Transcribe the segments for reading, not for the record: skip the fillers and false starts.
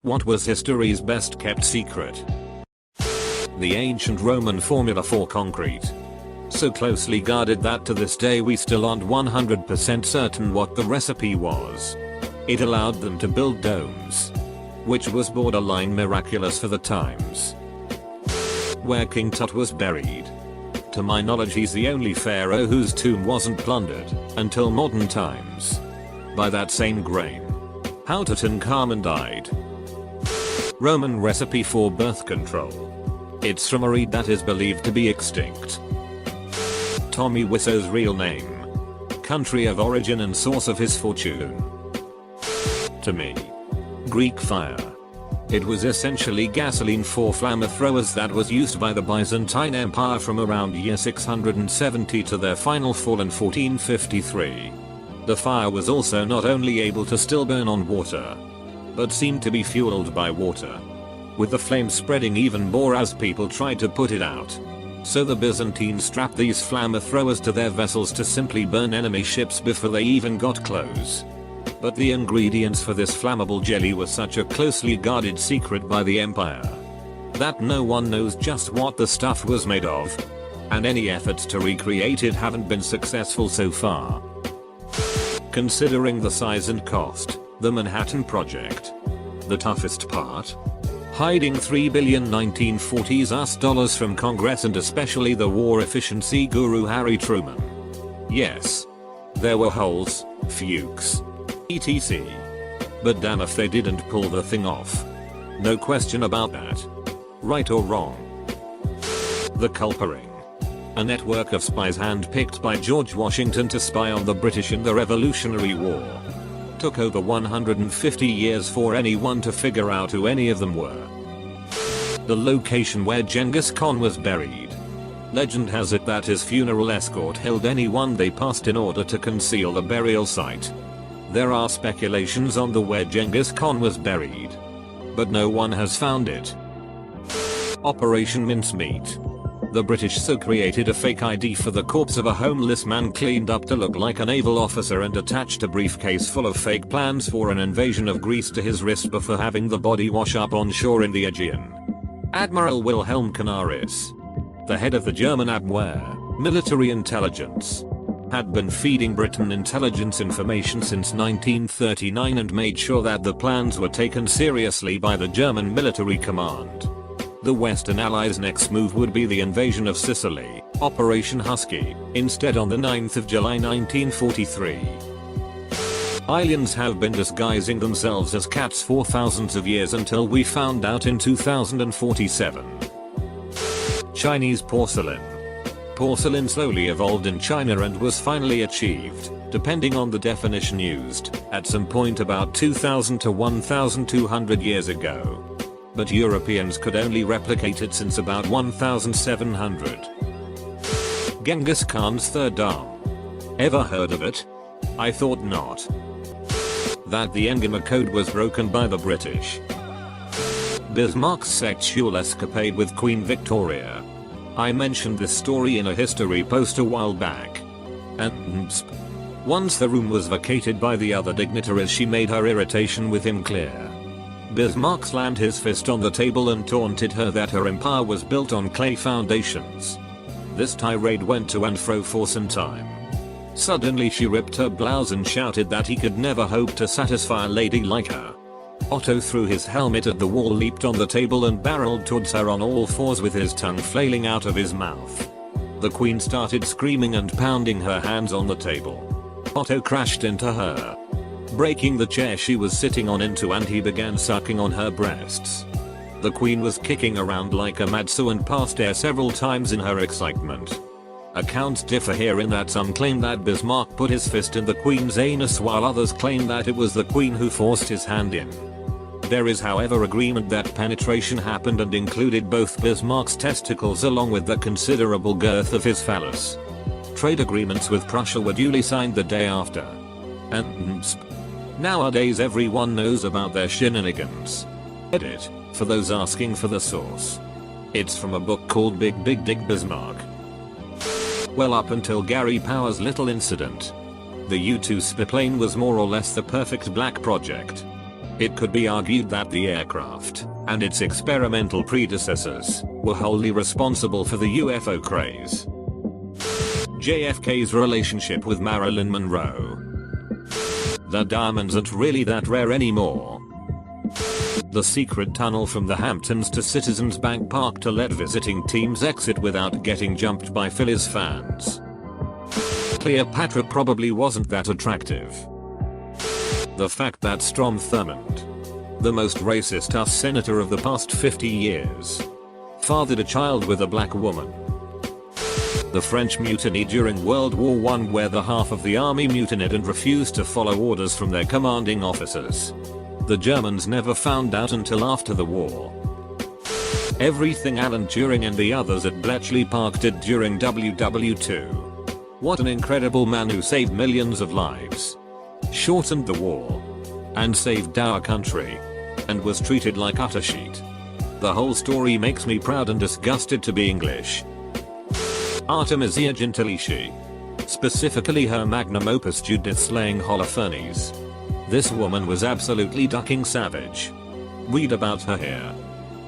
What was history's best kept secret? The ancient Roman formula for concrete. So closely guarded that to this day we still aren't 100% certain what the recipe was. It allowed them to build domes, which was borderline miraculous for the times. Where King Tut was buried. To my knowledge he's the only pharaoh whose tomb wasn't plundered, until modern times, by that same grain. How Tutankhamun died. Roman recipe for birth control. It's from a reed that is believed to be extinct. Tommy Wisso's real name. Country of origin and source of his fortune. To me. Greek fire. It was essentially gasoline for flamethrowers that was used by the Byzantine Empire from around year 670 to their final fall in 1453. The fire was also not only able to still burn on water, but seemed to be fueled by water, with the flame spreading even more as people tried to put it out. So the Byzantines strapped these flamethrowers to their vessels to simply burn enemy ships before they even got close. But the ingredients for this flammable jelly were such a closely guarded secret by the empire that no one knows just what the stuff was made of, and any efforts to recreate it haven't been successful so far. Considering the size and cost, the Manhattan Project. The toughest part? Hiding $3 billion 1940s US dollars from Congress and especially the war efficiency guru Harry Truman. Yes. There were holes, fukes, etc. But damn if they didn't pull the thing off. No question about that. Right or wrong. The Culper Ring. A network of spies handpicked by George Washington to spy on the British in the Revolutionary War. Took over 150 years for anyone to figure out who any of them were. The location where Genghis Khan was buried. Legend has it that his funeral escort held anyone they passed in order to conceal the burial site. There are speculations on the where Genghis Khan was buried, but no one has found it. Operation Mincemeat. The British so created a fake ID for the corpse of a homeless man cleaned up to look like a naval officer and attached a briefcase full of fake plans for an invasion of Greece to his wrist before having the body wash up on shore in the Aegean. Admiral Wilhelm Canaris, the head of the German Abwehr, military intelligence, had been feeding Britain intelligence information since 1939 and made sure that the plans were taken seriously by the German military command. The Western Allies' next move would be the invasion of Sicily, Operation Husky, instead on the 9th of July 1943. Aliens have been disguising themselves as cats for thousands of years until we found out in 2047. Chinese porcelain. Porcelain slowly evolved in China and was finally achieved, depending on the definition used, at some point about 2000 to 1200 years ago. But Europeans could only replicate it since about 1700. Genghis Khan's third arm. Ever heard of it? I thought not. That the Engama Code was broken by the British. Bismarck's sexual escapade with Queen Victoria. I mentioned this story in a history post a while back. And once the room was vacated by the other dignitaries, she made her irritation with him clear. Bismarck slammed his fist on the table and taunted her that her empire was built on clay foundations. This tirade went to and fro for some time. Suddenly she ripped her blouse and shouted that he could never hope to satisfy a lady like her. Otto threw his helmet at the wall, leaped on the table and barreled towards her on all fours with his tongue flailing out of his mouth. The queen started screaming and pounding her hands on the table. Otto crashed into her, breaking the chair she was sitting on into, and he began sucking on her breasts. The queen was kicking around like a madso and passed air several times in her excitement. Accounts differ here in that some claim that Bismarck put his fist in the queen's anus while others claim that it was the queen who forced his hand in. There is however agreement that penetration happened and included both Bismarck's testicles along with the considerable girth of his phallus. Trade agreements with Prussia were duly signed the day after. And nowadays everyone knows about their shenanigans. Edit, for those asking for the source. It's from a book called Big Dick Bismarck. Well, up until Gary Power's little incident, the U-2 spy plane was more or less the perfect black project. It could be argued that the aircraft, and its experimental predecessors, were wholly responsible for the UFO craze. JFK's relationship with Marilyn Monroe. The diamonds aren't really that rare anymore. The secret tunnel from the Hamptons to Citizens Bank Park to let visiting teams exit without getting jumped by Phillies fans. Cleopatra probably wasn't that attractive. The fact that Strom Thurmond, the most racist US senator of the past 50 years, fathered a child with a black woman. The French mutiny during World War I, where the half of the army mutinied and refused to follow orders from their commanding officers. The Germans never found out until after the war. Everything Alan Turing and the others at Bletchley Park did during WW2. What an incredible man who saved millions of lives, shortened the war, and saved our country, and was treated like utter shit. The whole story makes me proud and disgusted to be English. Artemisia Gentileschi. Specifically her magnum opus Judith slaying Holofernes. This woman was absolutely ducking savage. Read about her here.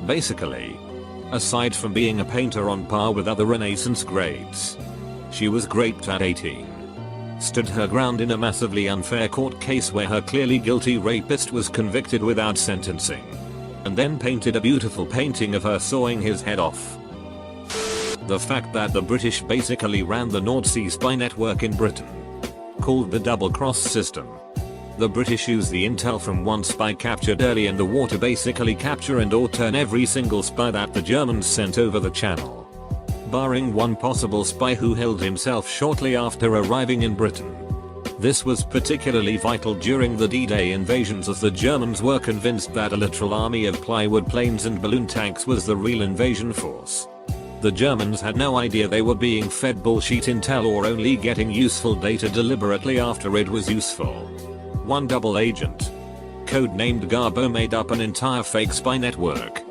Basically, aside from being a painter on par with other Renaissance greats, she was great at 18. Stood her ground in a massively unfair court case where her clearly guilty rapist was convicted without sentencing. And then painted a beautiful painting of her sawing his head off. The fact that the British basically ran the North Sea spy network in Britain, called the double cross system. The British used the intel from one spy captured early in the war to basically capture and or turn every single spy that the Germans sent over the channel. Barring one possible spy who held himself shortly after arriving in Britain. This was particularly vital during the D-Day invasions, as the Germans were convinced that a literal army of plywood planes and balloon tanks was the real invasion force. The Germans had no idea they were being fed bullshit intel or only getting useful data deliberately after it was useful. One double agent, codenamed Garbo, made up an entire fake spy network.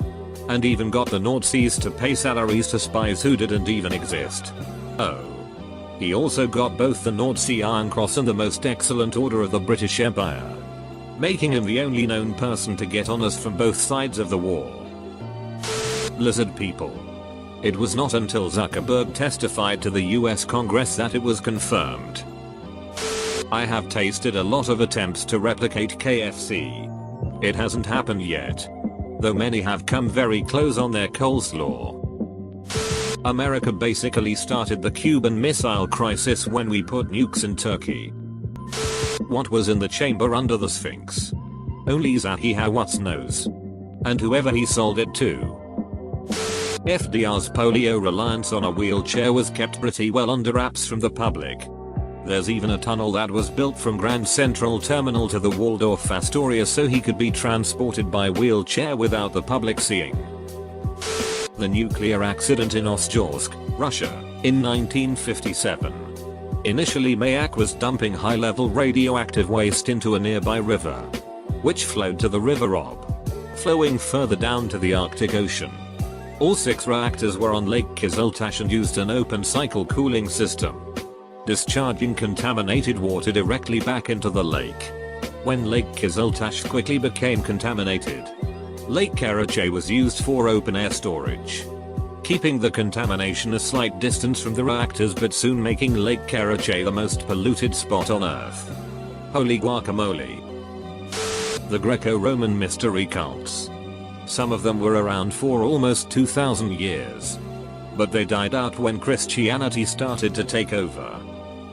And even got the Nazis to pay salaries to spies who didn't even exist. Oh. He also got both the Nazi Iron Cross and the Most Excellent Order of the British Empire, making him the only known person to get honors from both sides of the war. Lizard people. It was not until Zuckerberg testified to the US Congress that it was confirmed. I have tasted a lot of attempts to replicate KFC. It hasn't happened yet, though many have come very close on their coleslaw. America basically started the Cuban Missile Crisis when we put nukes in Turkey. What was in the chamber under the Sphinx? Only Zahi Hawass knows. And whoever he sold it to. FDR's polio reliance on a wheelchair was kept pretty well under wraps from the public. There's even a tunnel that was built from Grand Central Terminal to the Waldorf Astoria so he could be transported by wheelchair without the public seeing. The nuclear accident in Ostrozhsk, Russia, in 1957. Initially Mayak was dumping high-level radioactive waste into a nearby river, which flowed to the River Ob, flowing further down to the Arctic Ocean. All 6 reactors were on Lake Kyzyltash and used an open-cycle cooling system, discharging contaminated water directly back into the lake. When Lake Kyzyltash quickly became contaminated, Lake Karachay was used for open-air storage, keeping the contamination a slight distance from the reactors but soon making Lake Karachay the most polluted spot on Earth. Holy guacamole. The Greco-Roman mystery cults. Some of them were around for almost 2,000 years. But they died out when Christianity started to take over.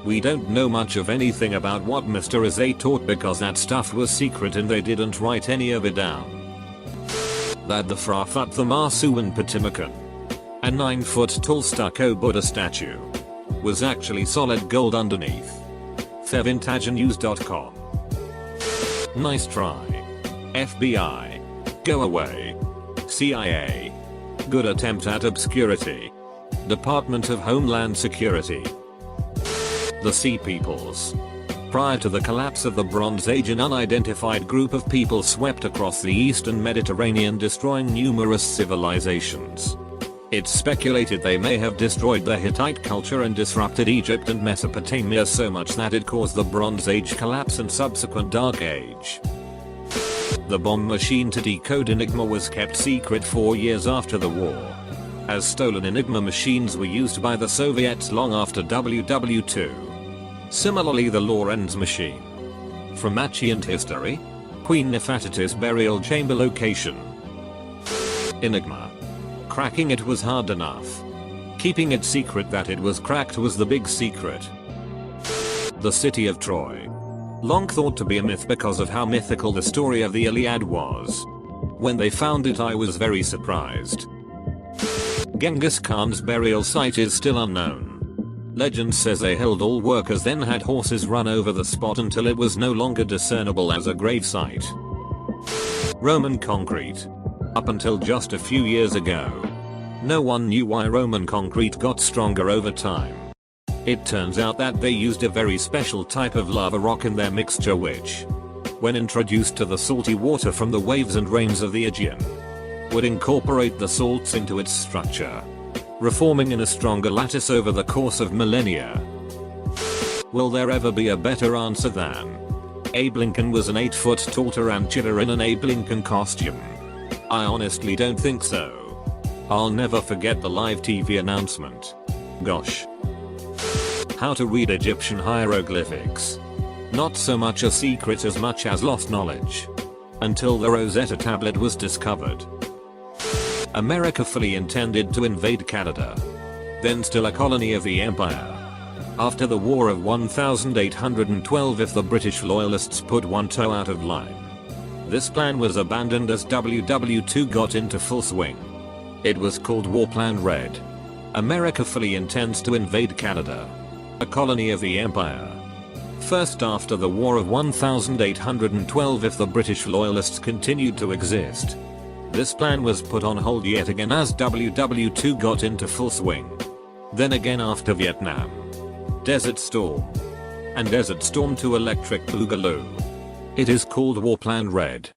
We don't know much of anything about what mysteries they taught because that stuff was secret and they didn't write any of it down. That the Frafut the Marsuan Patimakan, a 9-foot-tall stucco Buddha statue, was actually solid gold underneath. Fevintagenews.com. Nice try. FBI. Go away. CIA. Good attempt at obscurity. Department of Homeland Security. The Sea Peoples. Prior to the collapse of the Bronze Age, an unidentified group of people swept across the eastern Mediterranean, destroying numerous civilizations. It's speculated they may have destroyed the Hittite culture and disrupted Egypt and Mesopotamia so much that it caused the Bronze Age collapse and subsequent Dark Age. The bomb machine to decode Enigma was kept secret 4 years after the war, as stolen Enigma machines were used by the Soviets long after WW2. Similarly, the Lorenz machine. From Ancient History, Queen Nefertiti's burial chamber location. Enigma. Cracking it was hard enough. Keeping it secret that it was cracked was the big secret. The city of Troy. Long thought to be a myth because of how mythical the story of the Iliad was. When they found it, I was very surprised. Genghis Khan's burial site is still unknown. Legend says they held all workers, then had horses run over the spot until it was no longer discernible as a grave site. Roman concrete. Up until just a few years ago, no one knew why Roman concrete got stronger over time. It turns out that they used a very special type of lava rock in their mixture which, when introduced to the salty water from the waves and rains of the Aegean, would incorporate the salts into its structure, reforming in a stronger lattice over the course of millennia. Will there ever be a better answer than Abe Lincoln was an 8-foot tall tarantula in an Abe Lincoln costume? I honestly don't think so. I'll never forget the live TV announcement. Gosh. How to read Egyptian hieroglyphics. Not so much a secret as much as lost knowledge. Until the Rosetta tablet was discovered. America fully intended to invade Canada. Then still a colony of the Empire. After the War of 1812, if the British loyalists put one toe out of line. This plan was abandoned as WW2 got into full swing. It was called War Plan Red. America fully intends to invade Canada, a colony of the Empire. First after the War of 1812, if the British loyalists continued to exist. This plan was put on hold yet again as WW2 got into full swing. Then again after Vietnam, Desert Storm, and Desert Storm 2 Electric Boogaloo. It is called War Plan Red.